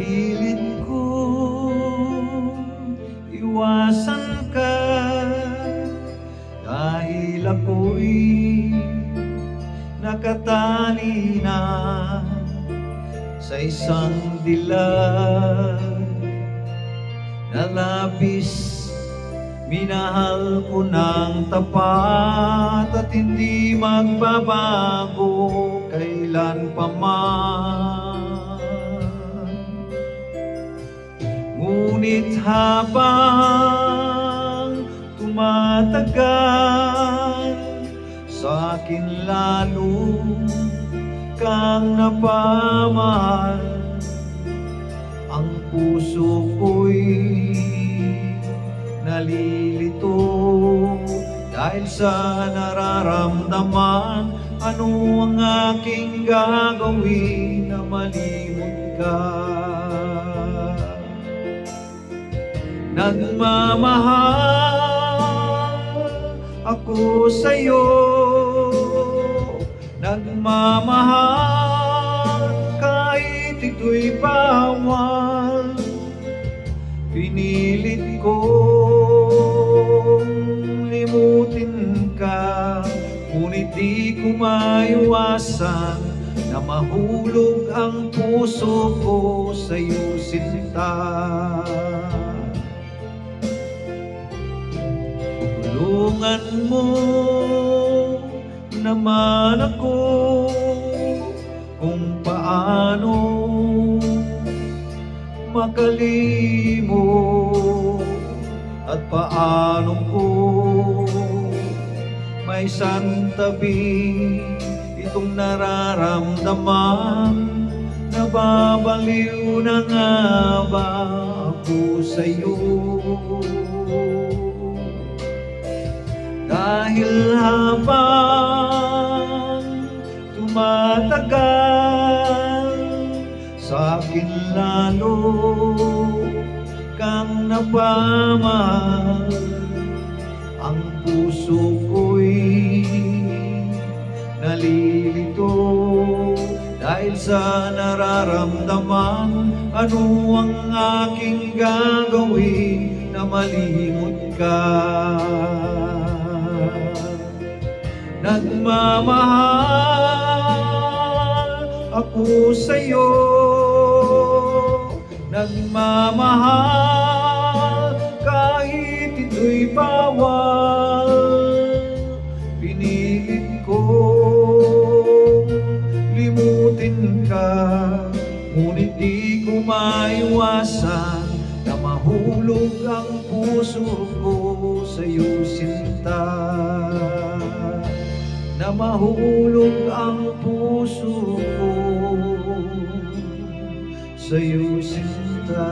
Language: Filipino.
Pilit ko iwasan ka dahil ako'y nakatali na sa isang dilag na labis minahal ko ng tapat at hindi magbabago kailan pa man. Ngunit habang tumatagal, sa akin lalo kang napamahal. Ang puso ko'y nalilito dahil sa nararamdaman. Ano ang aking gagawin na malimot ka? Nagmamahal ako sa'yo, nagmamahal kahit ito'y bawal. Pinilit kong limutin ka, ngunit di ko maiwasan na mahulog ang puso ko sa'yo, sinta. Tulungan mo naman ako kung paano makalimot at paano ko may santabi itong nararamdaman. Nababaliw na nga ba ako sa'yo? Dahil habang tumatagal, sa akin lalo kang napamahal. Ang puso ko'y nalilito dahil sa nararamdaman. Ano ang aking gagawin na malimot ka? Nagmamahal ako sa'yo, nagmamahal kahit ito'y bawal. Pinilit kong limutin ka, ngunit di ko maiwasan na mahulog ang puso ko sa'yo, sinta. Na mahulog ang puso ko sa'yo, sinta.